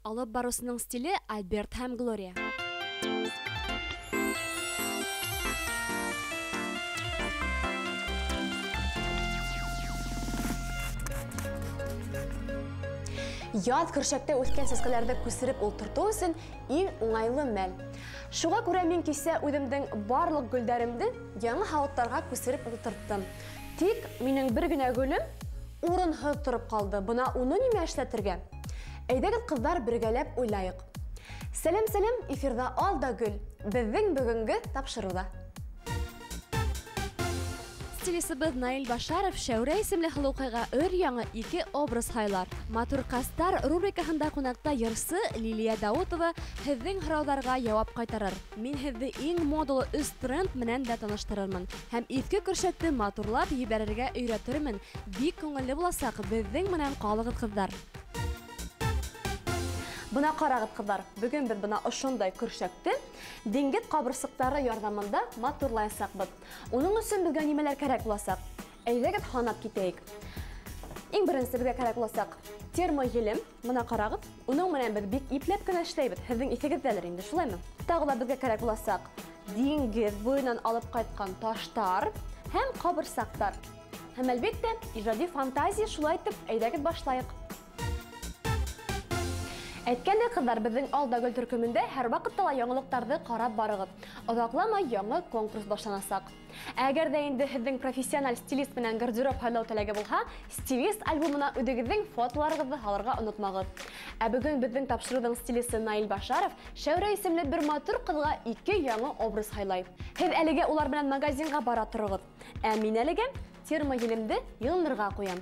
алып барусының стиле Альберт һәм Глория. Яд көршәктә үскән сәскәләрдә күсереп ултырту өчен иң уңайлы мәл. Шуңа күрә мин кисә үҙемдең барлык гөлдәремде яңа һавыттарга күсереп ултырттым. Тик минең бер генә гөлем урынһыз торып калды. Бына уны нимә эшләтергә? Әйдәгез, кызлар, бергәләп уйлайык. Сәлам, эфирда Алда гөл. Безнең бүгенге тапшыруда. Стилисыбыз Наил Башаров Шәүрә исемле Хылыукайга өр-яңы 2 образ һайлар. Матур кастар рубрикаһында кунакта йырсы Лилия Даутова һеҙҙең һорауҙарға яуап ҡайтарыр. Мин һеҙҙе иң модалы өс тренд менән дә таныштырырмын. Һәм иҫке көршәкте матурлап ебәрергә өйрәтермен. Бик күңелле буласаҡ. Беҙҙең менән ҡалығыҙ, ҡыҙҙар. Бына ҡарағыҙ, ҡыҙҙар. Бөгөн беҙ бына ошондай көршәкте диңгеҙ ҡабырсыҡтары ярҙамында матурлаясаҡбыҙ. Уның өсөн беҙгә нимәләр кәрәк буласаҡ? Әйҙәгеҙ һанап китәйек. Иң беренсе беҙгә кәрәк буласаҡ термоелем. Бына ҡарағыҙ. Уның менән беҙ бик ипләп кенә эшләйбеҙ. Һеҙҙең иҫегеҙҙәлер инде, шулаймы? Тағы ла беҙгә кәрәк буласаҡ диңгеҙ буйынан алып ҡайтҡан таштар һәм ҡабырсаҡтар. Һәм әлбиттә, ижади фантазия, шулай итеп, әйҙәгеҙ башлайыҡ. Әйткәндәй, ҡыҙҙар, беҙҙең Алда гөл төркөмөндә һәр ваҡытта ла яңылыҡтарҙы ҡарап барығыҙ. Оҙаҡламай яңы конкурс башланасаҡ. Әгәр ҙә инде һеҙҙең профессиональ стилист менән гардероб һайлау теләге булһа, стилист альбомына үҙегеҙҙең фотоларығыҙҙы һалырға онотмағыҙ. Ә бөгөн беҙҙең тапшырыуҙың стилисы Наил Башаров Шәүрә исемле бер матур ҡыҙға 2 яңы образ һайлай. Һеҙ әлегә улар менән магазинға бара торығыҙ. Ә мин әлегә термоелемде йылынырға ҡуям.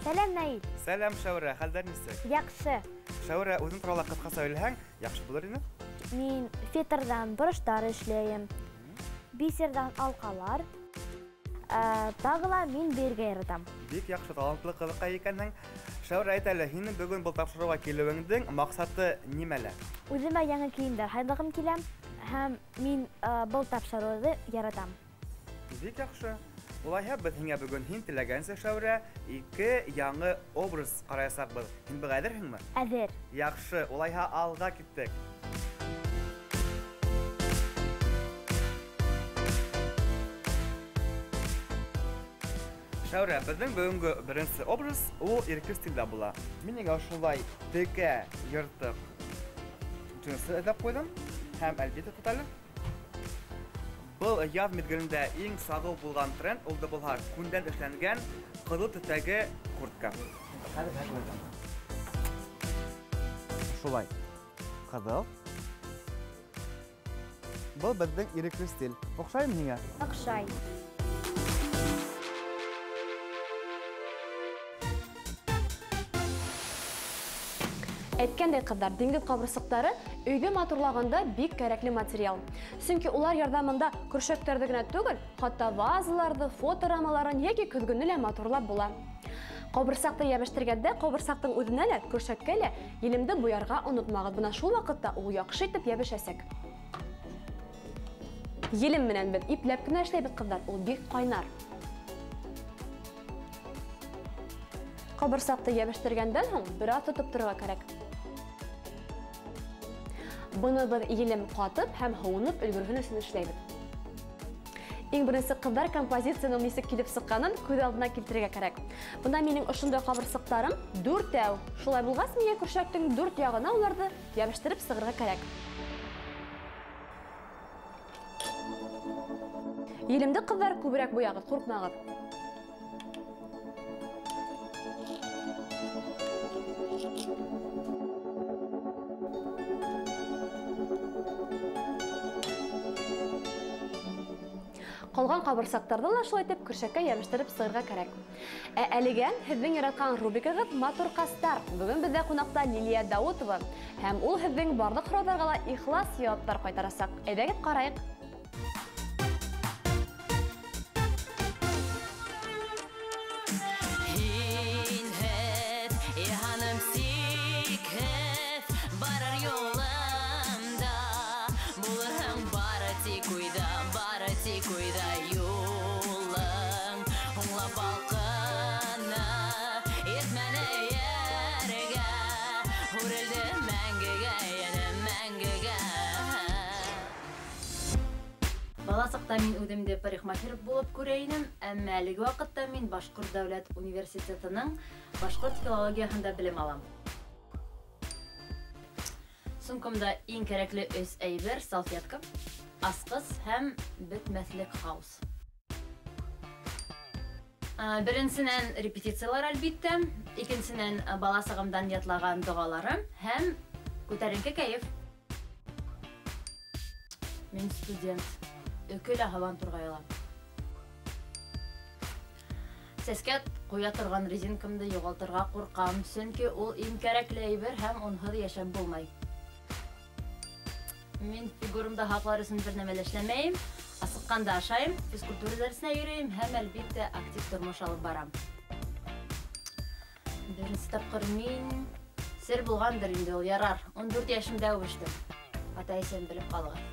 Сәләм, Наил. Сәләм, Шәүрә, хәлдәр нисек? Яҡшы. Шәүрә, үҙең турала ҡыҫҡаса һөйләһәң, яҡшы булыр ине. Мин фетрдан бороштар эшләйем, бисердан алҡалар, тағы ла мин бергә яратам. Бик яҡшы, талантлы ҡыҙыҡай икәнһең. Шәүрә, әйт әле, һинең бөгөн был тапшырыуға килеүеңдең маҡсаты нимәлә? Үҙемә яңы кейемдәр һайлағым килә һәм мин был тапшырыуҙы яратам. Бик яҡшы. Улайһа, беҙ һиңә бөгөн һин теләгәнсә, Шәүрә, 2 яңы образ ҡараясаҡбыҙ. Һин быға әҙерһеңме? Әҙер. Яҡшы, улайһа алға киттек. Шәүрә, беҙҙең бөгөнгө беренсе образ ул ирке стилдә була. Мин еңә шулай текә, йыртыҡ джинсы эҙләп ҡуйҙым һәм әлбиттә тоталы. Был яҙ миҙгелендә иң сағыу булған тренд ул да булһа күндән эшләнгән ҡыҙыл төҫтәге куртка. Шулай. Ҡыҙыл. Был беҙҙең ирекле стиль. Оҡшаймы һиңә? Оҡшай. Әйткәндәй, ҡыҙҙар, диңгеҙ ҡабырсыҡтары өйҙө матурлағанда бик кәрәкле материал. Сөнки улар ярҙамында көршәктәрҙе генә түгел, хатта вазаларҙы, фоторамаларын йәки көҙгөнө лә матурлап була. Ҡабырсаҡты йәбештергәндә, ҡабырсаҡтың үҙенә лә, көршәккә лә елемде буярға онотмағыҙ. Бына шул ваҡытта ул яҡшы итеп йәбешәсәк. Елем менән беҙ ипләп кенә эшләйбеҙ, ҡыҙҙар, ул бик ҡайнар. Ҡабырсаҡты йәбештергәндән һуң бер аҙ тотоп торорға кәрәк. Быны беҙ елем ҡатып һәм һыуынып өлгөрһөн өсөн эшләйбеҙ. Иң беренсе, ҡыҙҙар композицияның нисек килеп сыҡҡанын күҙ алдына килтерергә кәрәк. Бына минең ошондай ҡабырсыҡтарым 4 Шулай булғас, миңә көршәктең 4 яғына уларҙы йәбештереп сығырға кәрәк. Елемде, ҡыҙҙар, күберәк буяғыҙ, ҡурҡмағыҙ. Ҡалған ҡабырсаҡтарҙы ла шулай итеп көршәккә йәбештереп сығырға кәрәк. Ә әлегә һеҙҙең яратҡан рубрикағыҙ матур ҡастар. Бөгөн беҙҙә ҡунаҡта Лилия Даутова. Һәм ул һеҙҙең барлыҡ һорауҙарға ла ихлас яуаптар ҡайтарасаҡ. Әйҙәгеҙ ҡарайыҡ. балқына етмәне ерге Хүрілді мәңгіге, ені мәңгіге Баласықта мен өдімде парикмахер болып көрейінім, әмі әлігі вақытта мен Башқұрт Дәулет университетінің Башқұрт филологиясында білім алам. Сумкамда ең кереклі өз әйбер салфетка, асқыз һәм бітмәслік хаус. Біріншісінен репетициялар әлбетті, екіншісінен баласығымдан ятлаған дұғаларым һәм көтәріңкі кәйіп. Мен студент, өкіл ағалан тұрғайылам. Сәскәт қоя тұрған резинкамды жоғалтырға қорқам, сөнкі ол ең кереклі әйбер һәм онһыҙ яшап болмай. Мен фигурымда хақлар үшін бір нәмелешлемейм, асыққанда ашайым, физкультура дәрісіне үйрейм, һәм әлбетте актив тұрмыш алып барам. Бірінші тапқыр мен сер болғандыр енді ол ярар, 14 яшымда өштім. Атай сен біліп қалығы.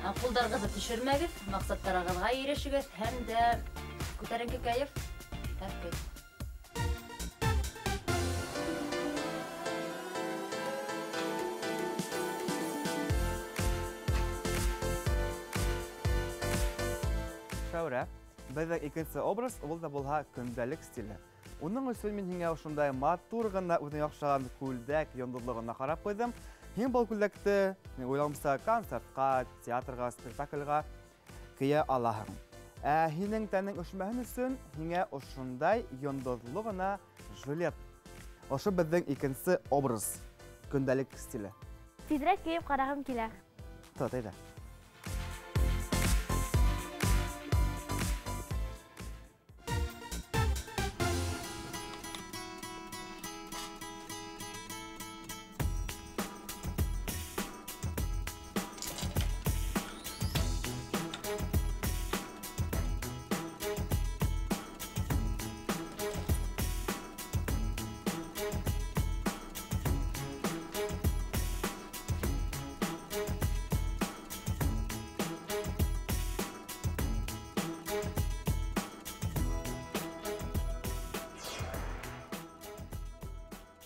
Қолдарғызы түшірмәгіз, мақсаттарағызға ерешігіз, һәм де көтәріңкі кәйіп, әркет. Шәүрә, бәҙәк икенсе образ ул да булһа көндәлек стиле. Уның өсөн мин һиңә ошондай матур гына үҙеңә оҡшаған күлдәк йондоҙлоғона ҡарап ҡуйҙым. Һин был күлдәкте, уйламса, концертҡа, театрға, спектаклгә кейә алаһың. Ә һинең тәнең өшмәһен өсөн һиңә ошондай йондоҙло гына жилет. Ошо беҙҙең икенсе образ көндәлек стиле. Тиҙерәк кейеп ҡарағым килә. Тотайҙа.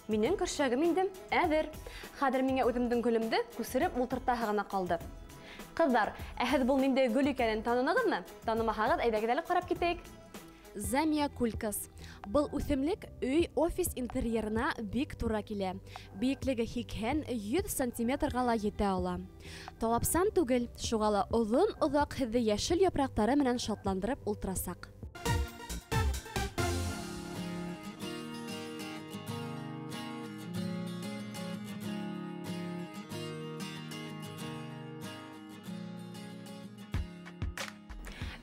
Минең көршәгем инде әҙер. Хәҙер миңә үҙемдең гөлөмдө күсереп ултыртаһы гына ҡалды. Ҡыҙҙар, һеҙ был ниндәй гөл икәнен танынығыҙмы? Танымаһағыҙ, әйҙәгеҙ әле ҡарап китәйек. Замия кулькас. Был үҫемлек өй офис интерьерына бик тура килә. Бейеклеге 80-100 сантиметрға ла етә ала. Талапсан түгел, шуға ла оҙон-оҙаҡ һеҙҙе йәшел япраҡтары менән шатландырып ултырасаҡ.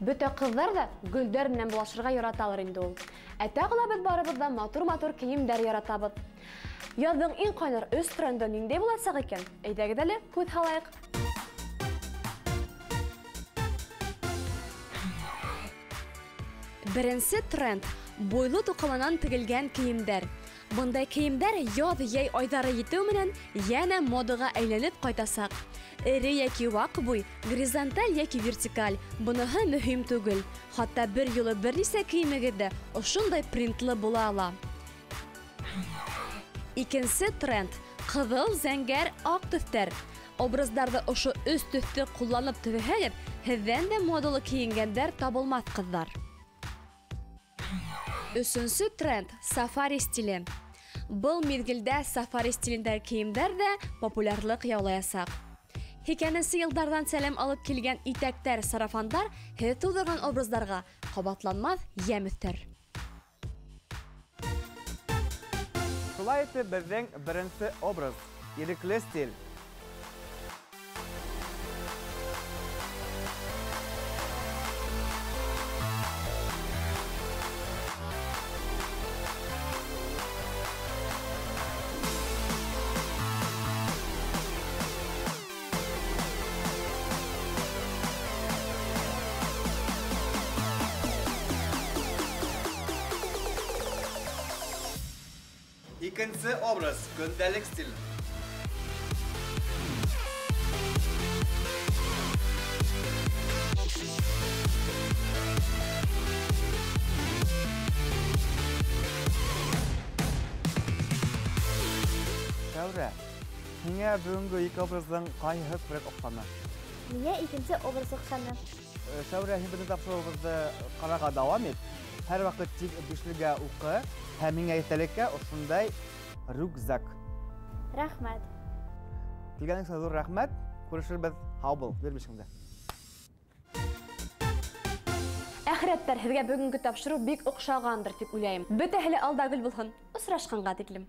Бөтә ҡыҙҙар да гөлдәр менән булашырға яраталыр инде ул. Ә тағы ла беҙ барыбыҙ да матур-матур кейемдәр яратабыҙ. Яҙҙың иң ҡайнар 3 тренды ниндәй буласаҡ икән? Әйҙәгеҙ әле күҙ һалайыҡ. Беренсе тренд – буйлы туҡыланан тегелгән кейемдәр. Бындай кейемдәр яҙ-йәй айҙары етеү менән йәнә модаға әйләнеп ҡайтасаҡ. Эре яки ваҡ буй, горизонталь яки вертикаль, быныһы мөһим түгел. Хатта бер юлы бер нисә кейемегеҙҙә ошондай принтлы була ала. Икенсе тренд – ҡыҙыл, зәңгәр, аҡ төҫтәр. Образдарҙы ошо өс төҫтө ҡулланып төҙөһәгеҙ, һеҙҙән дә модалы кейенгәндәр табылмаҫ ҡыҙҙар. Өсөнсө тренд – сафари стиле. Был миҙгелдә сафари стилендә кейемдәр дә популярлыҡ яулаясаҡ. Һикәненсе йылдарҙан сәлем алып килгән итәктәр, сарафандар һеҙ тыуҙырған образдарға ҡабатланмаҫ йәм өҫтәр. Шулай итеп беҙҙең беренсе образ — ирекле стиль. Икенсе образ — көндәлек стиль. Шәүрә, һиңә бүгенге ике образның кайһы күбрәк оҡшаны? Миңә икенсе образ оҡшаны. Шәүрә, һин безнең тапшырыуыбыҙҙы ҡарарға дауам ит. Һәр ваҡыт тик бишлегә уҡы һәм миңә иртәлеккә ошондай рюкзак. Рәхмәт. Килгәнең өсөн ҙур рәхмәт. Күрешербеҙ. Һау бул, бир бишеңде. Әхирәттәр, һеҙгә бөгөнгө тапшырыу бик оҡшағандыр тип уйлайым. Бөтәһе лә алда гөл булһын. Осрашҡанға тиклем.